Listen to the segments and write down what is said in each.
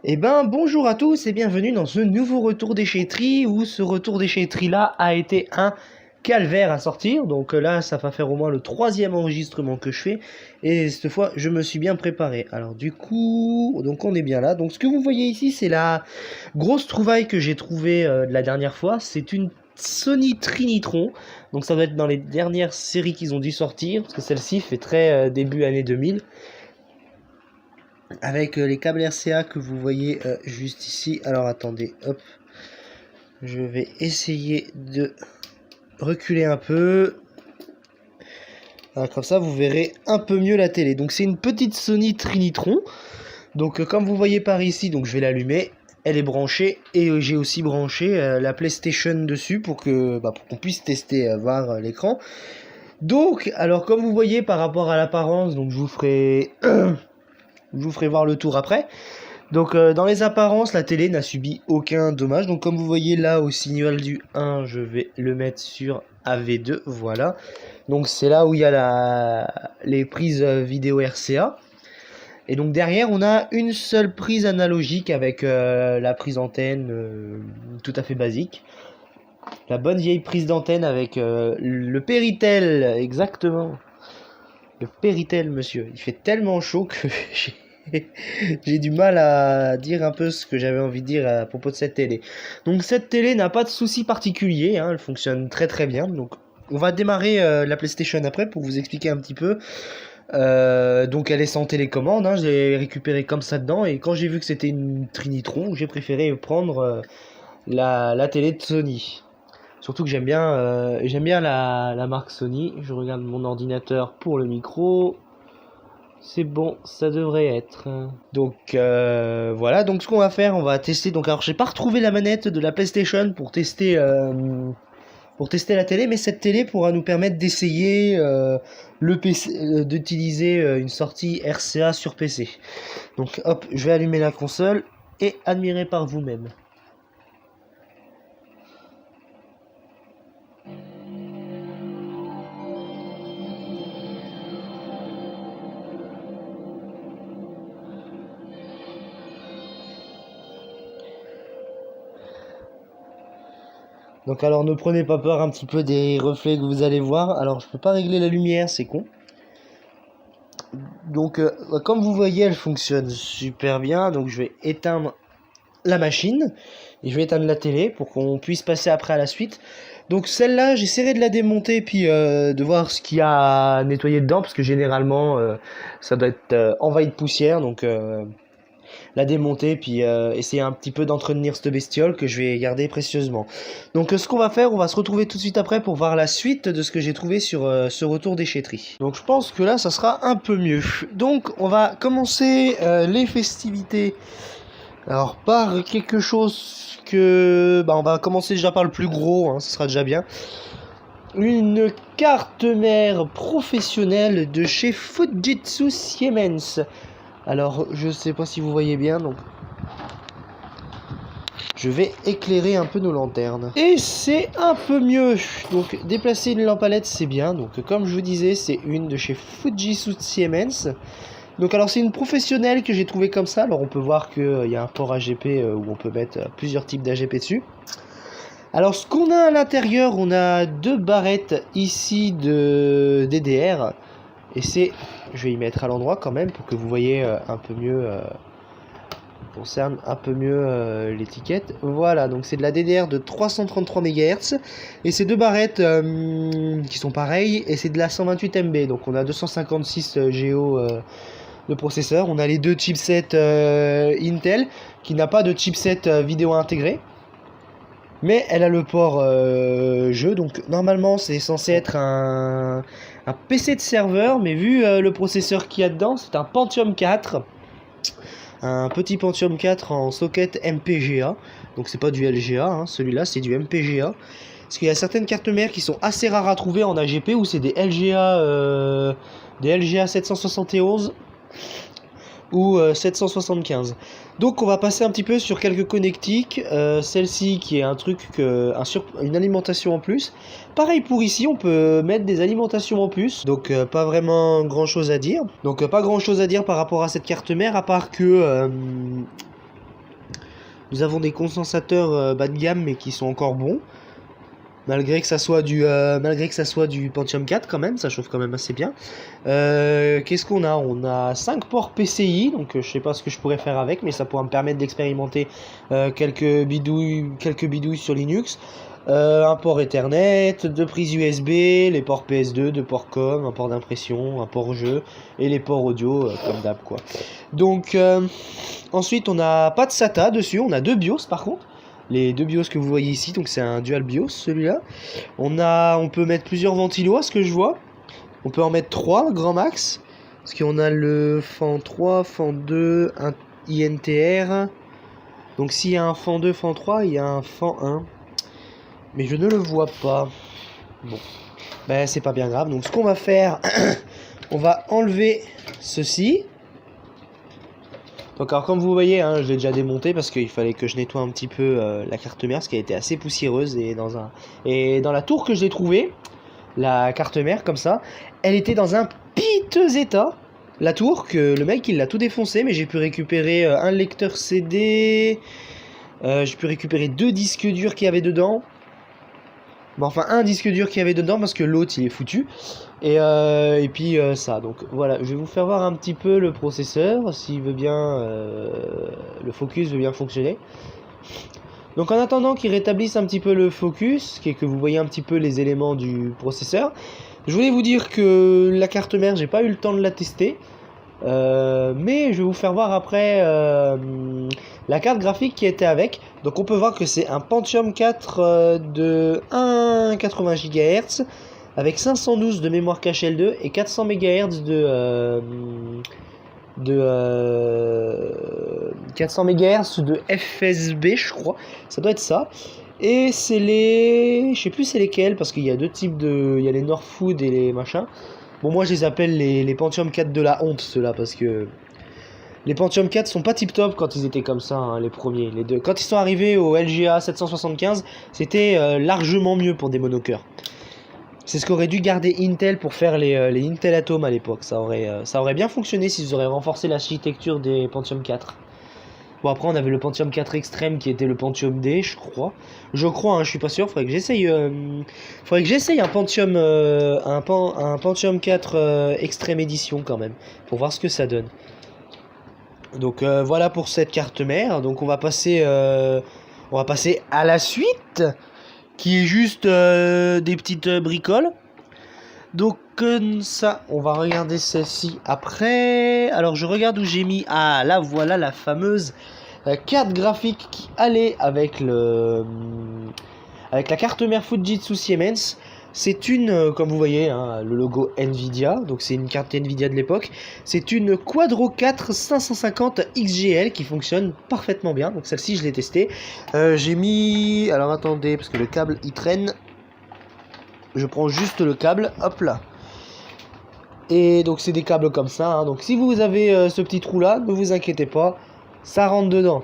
Eh ben, bonjour à tous et bienvenue dans ce nouveau retour déchetterie où ce retour déchetterie là a été un calvaire à sortir. Donc là, ça va faire au moins le troisième enregistrement que je fais et cette fois, je me suis bien préparé. Alors du coup, donc on est bien là. Donc ce que vous voyez ici, c'est la grosse trouvaille que j'ai trouvée de la dernière fois. C'est une Sony Trinitron. Donc ça doit être dans les dernières séries qu'ils ont dû sortir parce que celle-ci fait très début année 2000 avec les câbles RCA que vous voyez juste ici. Alors attendez, hop, je vais essayer de reculer un peu. Alors, comme ça vous verrez un peu mieux la télé. Donc c'est une petite Sony Trinitron. Donc comme vous voyez par ici, donc je vais l'allumer. Elle est branchée et j'ai aussi branché la PlayStation dessus pour qu'on puisse tester, voir l'écran. Donc, alors comme vous voyez par rapport à l'apparence, donc je vous ferai voir le tour après. Donc dans les apparences, la télé n'a subi aucun dommage. Donc comme vous voyez là au signal du 1, je vais le mettre sur AV2, voilà. Donc c'est là où il y a les prises vidéo RCA. Et donc derrière, on a une seule prise analogique avec la prise antenne tout à fait basique. La bonne vieille prise d'antenne avec le Péritel, exactement. Le Péritel, monsieur. Il fait tellement chaud que j'ai du mal à dire un peu ce que j'avais envie de dire à propos de cette télé. Donc cette télé n'a pas de souci particulier, hein, elle fonctionne très très bien. Donc on va démarrer la PlayStation après pour vous expliquer un petit peu. Donc elle est sans télécommande, hein, je l'ai récupérée comme ça dedans. Et quand j'ai vu que c'était une Trinitron, j'ai préféré prendre la télé de Sony. Surtout que j'aime bien la marque Sony. Je regarde mon ordinateur pour le micro. C'est bon, ça devrait être. Donc voilà, donc ce qu'on va faire, on va tester. Donc alors j'ai pas retrouvé la manette de la PlayStation pour tester la télé, mais cette télé pourra nous permettre d'essayer le PC, d'utiliser une sortie RCA sur PC. Donc hop, je vais allumer la console et admirer par vous-même. Donc alors ne prenez pas peur un petit peu des reflets que vous allez voir. Alors je peux pas régler la lumière, c'est con. Donc comme vous voyez, elle fonctionne super bien. Donc je vais éteindre la machine et je vais éteindre la télé pour qu'on puisse passer après à la suite. Donc celle-là, j'essaierai de la démonter puis de voir ce qu'il y a à nettoyer dedans parce que généralement ça doit être envahi de poussière. Donc la démonter puis essayer un petit peu d'entretenir cette bestiole que je vais garder précieusement. Donc ce qu'on va faire, on va se retrouver tout de suite après pour voir la suite de ce que j'ai trouvé sur ce retour déchetterie. Donc je pense que là ça sera un peu mieux. Donc on va commencer les festivités. Alors par quelque chose que... on va commencer déjà par le plus gros, hein, ce sera déjà bien. Une carte mère professionnelle de chez Fujitsu Siemens. Alors, je sais pas si vous voyez bien, donc je vais éclairer un peu nos lanternes. Et c'est un peu mieux. Donc, déplacer une lampe à LED, c'est bien. Donc, comme je vous disais, c'est une de chez Fujitsu Siemens. Donc, alors, c'est une professionnelle que j'ai trouvée comme ça. Alors, on peut voir qu'il y a un port AGP où on peut mettre plusieurs types d'AGP dessus. Alors, ce qu'on a à l'intérieur, on a deux barrettes ici de DDR. Et c'est... Je vais y mettre à l'endroit quand même pour que vous voyez un peu mieux... concerne un peu mieux l'étiquette. Voilà, donc c'est de la DDR de 333 MHz. Et ces deux barrettes qui sont pareilles. Et c'est de la 128 MB. Donc on a 256 Go de processeur. On a les deux chipsets Intel qui n'a pas de chipset vidéo intégré. Mais elle a le port jeu, donc normalement c'est censé être un PC de serveur, mais vu le processeur qu'il y a dedans, c'est un Pentium 4. Un petit Pentium 4 en socket MPGA, donc c'est pas du LGA, hein, celui-là c'est du MPGA. Parce qu'il y a certaines cartes mères qui sont assez rares à trouver en AGP, où c'est des LGA 771 ou 775. Donc on va passer un petit peu sur quelques connectiques. Celle-ci qui est un truc une alimentation en plus. Pareil pour ici, on peut mettre des alimentations en plus. Donc pas vraiment grand chose à dire. Donc pas grand chose à dire par rapport à cette carte mère, à part que Nous avons des condensateurs bas de gamme mais qui sont encore bons. Malgré que ça soit du Pentium 4 quand même, ça chauffe quand même assez bien. Qu'est-ce qu'on a? On a 5 ports PCI, donc je sais pas ce que je pourrais faire avec, mais ça pourra me permettre d'expérimenter quelques bidouilles sur Linux. Un port Ethernet, 2 prises USB, les ports PS2, 2 ports COM, un port d'impression, un port jeu et les ports audio comme d'hab quoi. Donc ensuite on n'a pas de SATA dessus, on a 2 BIOS par contre. Les 2 BIOS que vous voyez ici, donc c'est un dual BIOS celui-là. On peut mettre plusieurs ventilos à ce que je vois. On peut en mettre 3 grand max. Parce qu'on a le fan 3, fan 2, un INTR. Donc s'il y a un fan 2, fan 3, il y a un fan 1. Mais je ne le vois pas. Bon, ben c'est pas bien grave. Donc ce qu'on va faire, on va enlever ceci. Donc alors comme vous voyez, hein, je l'ai déjà démonté parce qu'il fallait que je nettoie un petit peu la carte mère, parce qu'elle était assez poussiéreuse, et dans la tour que je l'ai trouvée, la carte mère comme ça, elle était dans un piteux état. La tour, que le mec il l'a tout défoncé, mais j'ai pu récupérer un lecteur CD, j'ai pu récupérer 2 disques durs qu'il y avait dedans. Bon, enfin un disque dur qu'il y avait dedans parce que l'autre il est foutu. Et puis ça, donc voilà, je vais vous faire voir un petit peu le processeur, s'il veut bien, le focus veut bien fonctionner. Donc en attendant qu'il rétablisse un petit peu le focus, et que vous voyez un petit peu les éléments du processeur, je voulais vous dire que la carte mère, j'ai pas eu le temps de la tester. Mais je vais vous faire voir après la carte graphique qui était avec. Donc on peut voir que c'est un Pentium 4 de 1,80 GHz avec 512 de mémoire cache L2 et 400 MHz de 400 MHz de FSB, je crois. Ça doit être ça. Et c'est les... je sais plus c'est lesquels, parce qu'il y a 2 types de... il y a les Northwood et les machins. Bon, moi je les appelle les Pentium 4 de la honte, ceux-là, parce que les Pentium 4 sont pas tip top quand ils étaient comme ça, hein, les premiers, les deux. Quand ils sont arrivés au LGA 775, c'était largement mieux pour des monocœurs. C'est ce qu'aurait dû garder Intel pour faire les Intel Atom à l'époque. Ça aurait bien fonctionné s'ils auraient renforcé l'architecture des Pentium 4. Bon, après on avait le Pentium 4 Extreme qui était le Pentium D, je crois. Je crois, hein, je suis pas sûr. Faudrait que j'essaye un Pentium, un Pentium 4 Extreme Edition quand même, pour voir ce que ça donne. Donc voilà pour cette carte mère. Donc on va passer à la suite, qui est juste des petites bricoles. Donc ça, on va regarder celle-ci après. Alors je regarde où j'ai mis. Ah là voilà la fameuse carte graphique qui allait avec la carte mère Fujitsu Siemens. C'est une, comme vous voyez, hein, le logo Nvidia, donc c'est une carte Nvidia de l'époque. C'est une Quadro 4 550 XGL qui fonctionne parfaitement bien. Donc celle-ci je l'ai testée. J'ai mis, alors attendez parce que le câble il traîne. Je prends juste le câble, hop là. Et donc c'est des câbles comme ça, hein. Donc si vous avez ce petit trou là, ne vous inquiétez pas, ça rentre dedans.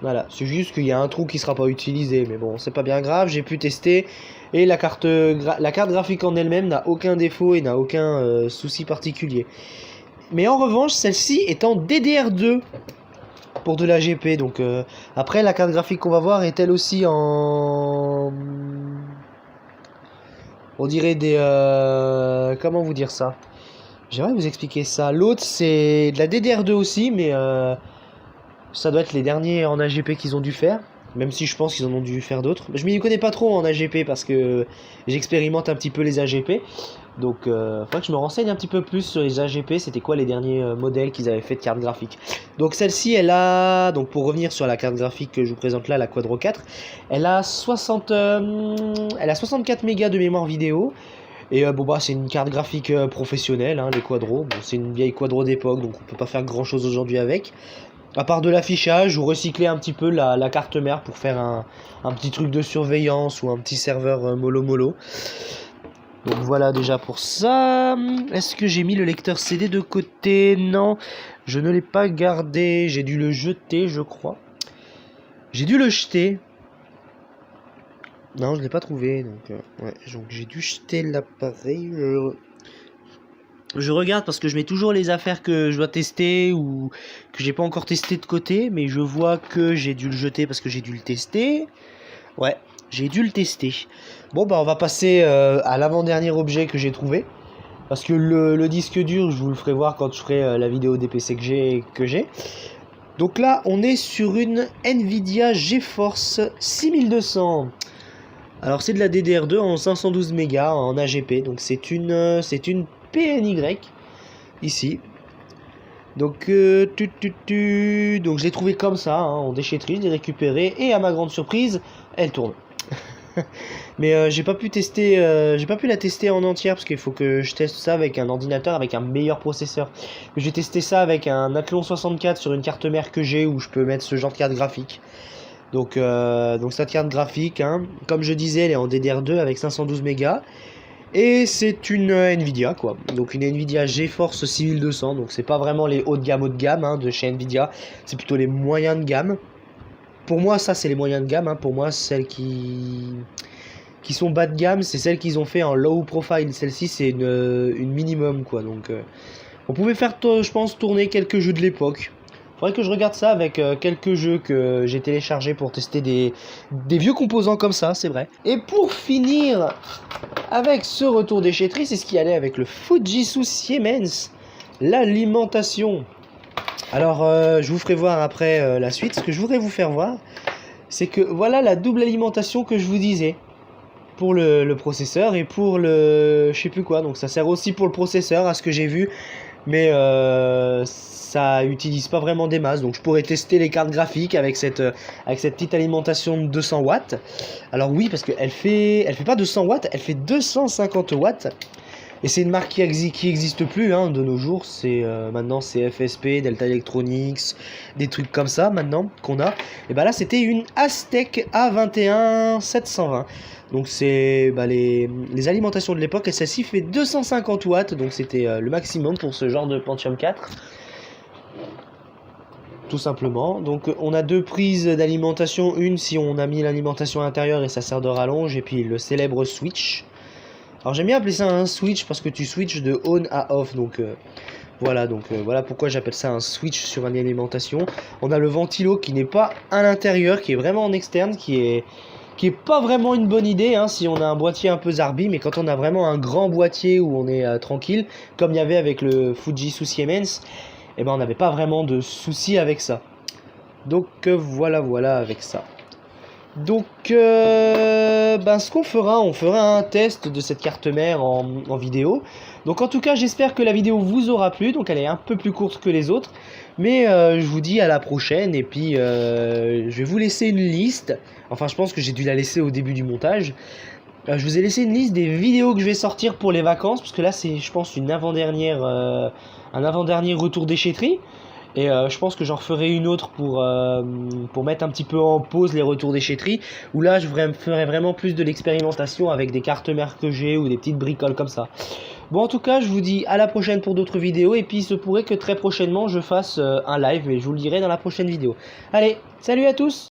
Voilà, c'est juste qu'il y a un trou qui sera pas utilisé, mais bon, c'est pas bien grave, j'ai pu tester. Et la carte graphique en elle-même n'a aucun défaut et n'a aucun souci particulier. Mais en revanche, celle-ci est en DDR2 pour de la GP. Donc après, la carte graphique qu'on va voir est elle aussi en... on dirait des... comment vous dire ça? J'aimerais vous expliquer ça. L'autre, c'est de la DDR2 aussi, mais ça doit être les derniers en AGP qu'ils ont dû faire. Même si je pense qu'ils en ont dû faire d'autres. Je m'y connais pas trop en AGP parce que j'expérimente un petit peu les AGP. Donc faudrait que je me renseigne un petit peu plus sur les AGP. C'était quoi les derniers modèles qu'ils avaient fait de carte graphique. Donc celle-ci, elle a... donc pour revenir sur la carte graphique que je vous présente là, la Quadro 4. Elle a 64 mégas de mémoire vidéo. Et bon bah c'est une carte graphique professionnelle, hein, les Quadro. Bon, c'est une vieille Quadro d'époque, donc on peut pas faire grand chose aujourd'hui avec. À part de l'affichage ou recycler un petit peu la carte mère pour faire un petit truc de surveillance ou un petit serveur mollo. Donc voilà déjà pour ça. Est-ce que j'ai mis le lecteur CD de côté? Non, je ne l'ai pas gardé. J'ai dû le jeter, je crois. J'ai dû le jeter. Non, je ne l'ai pas trouvé. Donc, ouais, donc j'ai dû jeter l'appareil. Je regarde parce que je mets toujours les affaires que je dois tester ou que j'ai pas encore testé de côté, mais je vois que j'ai dû le jeter parce que j'ai dû le tester. Ouais, j'ai dû le tester. Bon bah on va passer à l'avant-dernier objet que j'ai trouvé. Parce que le disque dur, je vous le ferai voir quand je ferai la vidéo des PC que j'ai. Donc là, on est sur une Nvidia GeForce 6200. Alors c'est de la DDR2 en 512 mégas en AGP. Donc c'est une PNY ici. Donc, donc je l'ai trouvé comme ça, hein, en déchetterie, je l'ai récupéré et à ma grande surprise, elle tourne. Mais j'ai pas pu la tester en entière parce qu'il faut que je teste ça avec un ordinateur avec un meilleur processeur. J'ai testé ça avec un Athlon 64 sur une carte mère que j'ai où je peux mettre ce genre de carte graphique. Donc cette carte graphique, hein, comme je disais, elle est en DDR2 avec 512 mégas. Et c'est une Nvidia quoi, donc une Nvidia GeForce 6200, donc c'est pas vraiment les haut de gamme hein, de chez Nvidia, c'est plutôt les moyens de gamme. Pour moi ça c'est les moyens de gamme, hein. Pour moi celles qui sont bas de gamme c'est celles qu'ils ont fait en low profile, celle-ci c'est une minimum quoi, donc on pouvait faire je pense tourner quelques jeux de l'époque. Faudrait que je regarde ça avec quelques jeux que j'ai téléchargés pour tester des vieux composants comme ça, c'est vrai. Et pour finir avec ce retour déchetterie, c'est ce qui allait avec le Fujitsu Siemens, l'alimentation. Alors, je vous ferai voir après la suite. Ce que je voudrais vous faire voir, c'est que voilà la double alimentation que je vous disais. Pour le processeur et pour le... je sais plus quoi. Donc ça sert aussi pour le processeur, à ce que j'ai vu. Mais ça utilise pas vraiment des masses, donc je pourrais tester les cartes graphiques avec cette petite alimentation de 200 watts. Alors oui, parce qu'elle fait pas 200 watts, elle fait 250 watts. Et c'est une marque qui existe plus hein, de nos jours. C'est maintenant c'est FSP, Delta Electronics, des trucs comme ça maintenant qu'on a. Et bah là c'était une Aztec A21 720. Donc c'est les alimentations de l'époque, et celle-ci fait 250 watts, donc c'était le maximum pour ce genre de Pentium 4. Tout simplement. Donc on a deux prises d'alimentation, une si on a mis l'alimentation intérieure et ça sert de rallonge, et puis le célèbre switch. Alors j'aime bien appeler ça un switch parce que tu switches de on à off, donc voilà pourquoi j'appelle ça un switch sur une alimentation. On a le ventilo qui n'est pas à l'intérieur, qui est vraiment en externe, qui est pas vraiment une bonne idée hein, si on a un boîtier un peu zarbi, mais quand on a vraiment un grand boîtier où on est tranquille, comme il y avait avec le Fujitsu Siemens, et ben on n'avait pas vraiment de soucis avec ça. Donc voilà avec ça. Donc ce qu'on fera, on fera un test de cette carte mère en vidéo. Donc en tout cas j'espère que la vidéo vous aura plu, donc elle est un peu plus courte que les autres. Mais je vous dis à la prochaine, et puis je vais vous laisser une liste. Enfin je pense que j'ai dû la laisser au début du montage. Je vous ai laissé une liste des vidéos que je vais sortir pour les vacances, parce que là c'est je pense un avant-dernier retour déchetterie. Et je pense que j'en referai une autre pour mettre un petit peu en pause les retours déchetterie, où là je ferai vraiment plus de l'expérimentation avec des cartes mères que j'ai ou des petites bricoles comme ça. Bon en tout cas je vous dis à la prochaine pour d'autres vidéos, et puis il se pourrait que très prochainement je fasse un live, et je vous le dirai dans la prochaine vidéo. Allez, salut à tous!